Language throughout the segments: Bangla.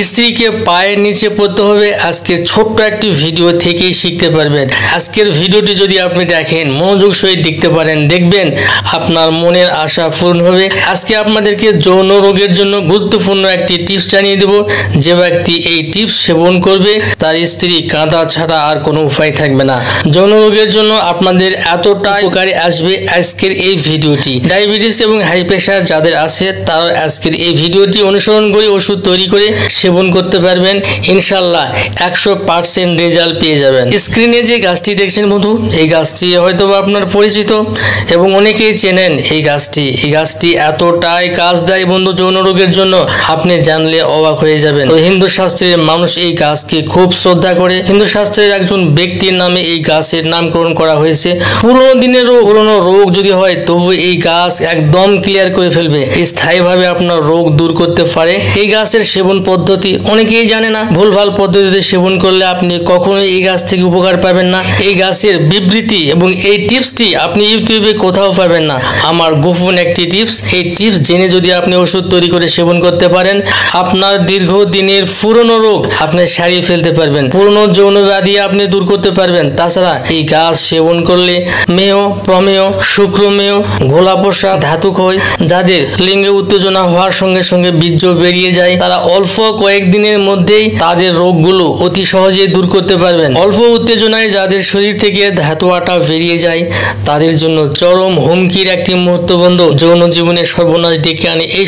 স্ত্রীকে পায়ের নিচে পড়তে হবে আজকের ছোট্ট একটি ভিডিও থেকেই শিখতে পারবেন। আজকের ভিডিওটি যদি আপনি দেখেন, মনোযোগ সহিত দেখতে পারেন, দেখবেন আপনার মনের আশা পূরণ হবে। আজকে আপনাদেরকে যৌন রোগের জন্য গুরুত্বপূর্ণ একটি টিপস জানিয়ে দেব। যে ব্যক্তি এই টিপস সেবন করবে তার স্ত্রী কাঁদা ছাড়া আর কোনো উপায় থাকবে না। যৌন রোগের জন্য আপনাদের এতটা উপকারে আসবে আজকের এই ভিডিওটি। ডায়াবেটিস এবং হাই প্রেশার যাদের আছে তারা আজকের এই ভিডিওটি অনুসরণ করে ওষুধ তৈরি করে সেবন করতে পারবেন। ইনশাল্লাহ 100% রেজাল্ট পেয়ে যাবেন। স্ক্রিনে যে গাছটি দেখছেন বন্ধু, এই গাছটি হয়তো আপনার পরিচিত এবং অনেকেই চেনেন। এই গাছটি এতটাই কাজ দেয় বন্ধু যৌন রোগের জন্য, আপনি জানলে অবাক হয়ে যাবেন। তো হিন্দু শাস্ত্রের মানুষ এই গাছকে খুব শ্রদ্ধা করে। হিন্দু শাস্ত্রের একজন ব্যক্তির নামে এই গাছের নামকরণ করা হয়েছে। পুরনো রোগ যদি হয় তবু এই গাছ একদম ক্লিয়ার করে ফেলবে, স্থায়ীভাবে আপনার রোগ দূর করতে পারে। এই গাছের সেবন পদ্ধতি অনেকেই জানে না। ভুলভাল পদ্ধতিতে সেবন করলে আপনি কখনোই এই গাছ থেকে উপকার পাবেন না। এই গাছের বিবৃতি এবং এই টিপসটি আপনি ইউটিউবে কোথাও পাবেন না। আমার গোপন একটি টিপস, এই টিপস জেনে যদি আপনি ওষুধ তৈরি করে সেবন করতে পারেন, আপনার দীর্ঘদিনের পুরনো রোগ আপনি সারিয়ে ফেলতে পারবেন। পুরনো যৌন ব্যাধি আপনি দূর করতে পারবেন। তাছাড়া এই গাছ সেবন করলে মেয়, প্রমেয়, শুক্রমেয়, ঘোলাপোষা, ধাতুক্ষয়, যাদের লিঙ্গে উত্তেজনা হওয়ার সঙ্গে সঙ্গে বীর্য বেরিয়ে যায়, তারা অল্প কয়েকদিনের মধ্যেই তাদের রোগগুলো অতি সহজেই দূর করতে পারবেন। অল্প উত্তেজনায় যাদের শরীর থেকে ধাতু আটা বেরিয়ে যায় তাদের জন্য চরম হুমকির একটি মুহূর্ত বন্ধু। যৌন জীবনে সর্বনাশ ডেকে আনে এই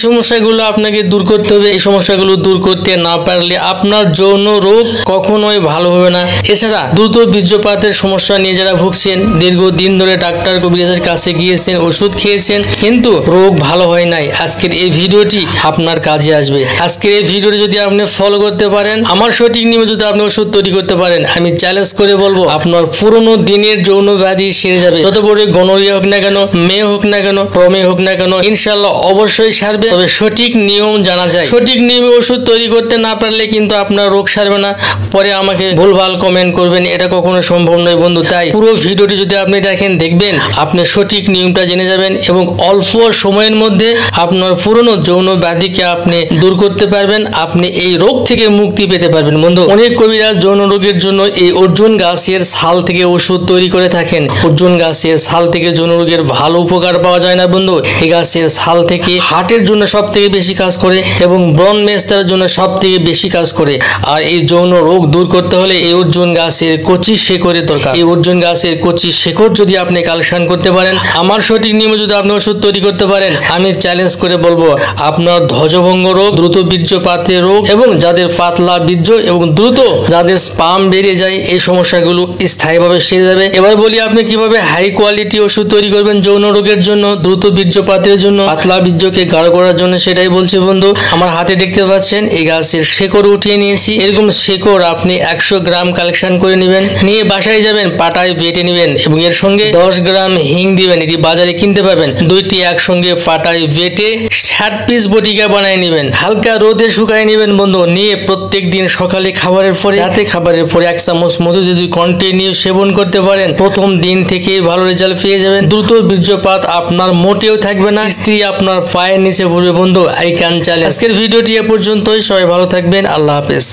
সমস্যাগুলো আপনাকে দূর করতে হবে। এই সমস্যাগুলো দূর করতে না পারলে আপনার যৌন রোগ কখনোই ভালো হবে না। এছাড়া দ্রুত বীর্যপাতের সমস্যা নিয়ে যারা ভুগছেন, দীর্ঘদিন ধরে ডাক্তার কবিরাজের কাছে গিয়েছেন, ওষুধ খেয়েছেন, কিন্তু রোগ ভালো হয় নাই, আজকের এই ভিডিওটি আপনার কাজে আসবে। আজকের এই ভিডিওটি যদি আপনি ফলো করতে পারেন, আমার সঠিক নিয়মে যদি আপনি ওষুধ তৈরি করতে পারেন, আমি চ্যালেঞ্জ করে বলবো আপনার পুরনো দিনের যৌন ব্যাধি সেরে যাবে। যত বড় গনোরিয়া হোক না কেন, মেয়ে হোক না কেন, প্রমেয় হোক না কেন, ইনশাল্লাহ অবশ্যই সারবে। তবে সঠিক নিয়ম জানা যায়। সঠিক নিয়মে ওষুধ তৈরি করতে না পারলে কিন্তু আপনার রোগ সারবে না। পরে আমাকে ভুলভাল কমেন্ট করবেন, এটা কখনো সম্ভব নয় বন্ধু। তাই পুরো ভিডিওটি যদি আপনি দেখেন, দেখবেন আপনি সঠিক নিয়মটা জেনে যাবেন এবং অল্প সময়ের মধ্যে আপনার পুরনো যৌন ব্যাধিকে আপনি দূর করতে পারবেন। আপনি এই রোগ থেকে মুক্তি পেতে পারবেন বন্ধু। অনেক কবিরাজ যৌন রোগের জন্য এই অর্জুন গাছের ছাল থেকে ওষুধ তৈরি করে থাকেন। অর্জুন গাছের ছাল থেকে যৌন রোগের ভালো উপকার পাওয়া যায় না বন্ধু। এই গাছের ছাল থেকে হার্টের জন্য সব থেকে বেশি কাজ করে এবং ব্রণ মেস্তার জন্য সব থেকে বেশি কাজ করে। আর এই যৌন রোগ দূর করতে হলে এই অর্জুন গাছের কচি শেকড়ের দরকার। এই অর্জুন গাছের কচি শেকড় যদি আপনি কালেকশন করতে পারেন, আমার সঠিক নিয়মে যদি আপনি ওষুধ তৈরি করতে পারেন, আমি চ্যালেঞ্জ করে বলবো আপনার ধ্বজভঙ্গ রোগ, দ্রুত বীর্যপাতের রোগ এবং যাদের পাতলা বীর্য এবং দ্রুত যাদের স্পাম বেরিয়ে যায়, এই সমস্যাগুলো স্থায়ীভাবে সেরে যাবে। এবার বলি আপনি কিভাবে হাই কোয়ালিটি ওষুধ তৈরি করবেন যৌন রোগের জন্য, দ্রুত বীর্যপাতের জন্য, পাতলা বীর্যকে গাঢ় করার জন্য। সেটাই বলছি বন্ধু। আমার হাতে দেখতে পাচ্ছেন এই গাছের শেকড় উঠিয়ে নিয়েছি। এরকম শেকড় আপনি 100 গ্রাম কালেকশন করে নেবেন, নিয়ে বাসায় যাবেন, পাটায় বেটে নেবেন এবং এর সঙ্গে 10 গ্রাম হিং দিবেন। এটি বাজারে কিনতে পাবেন। দুইটি একসঙ্গে পাটায় বেটে 60 পিস বটিকা বানিয়ে নেবেন, হালকা রোদে শুকায় নেবেন বন্ধু। নিয়ে প্রত্যেক দিন সকালে খাবারের পরে, রাতে খাবারের পরে 1 চামচ মধু যদি কন্টিনিউ সেবন করতে পারেন, প্রথম দিন থেকেই ভালো রেজাল্ট পেয়ে যাবেন। দ্রুত বীর্যপাত আপনার মোটেও থাকবে না, স্ত্রী আপনার পায়ের নিচে পড়বে বন্ধু। I can challenge. আজকের ভিডিওটি এ পর্যন্তই। সবাই ভালো থাকবেন। আল্লাহ হাফেজ।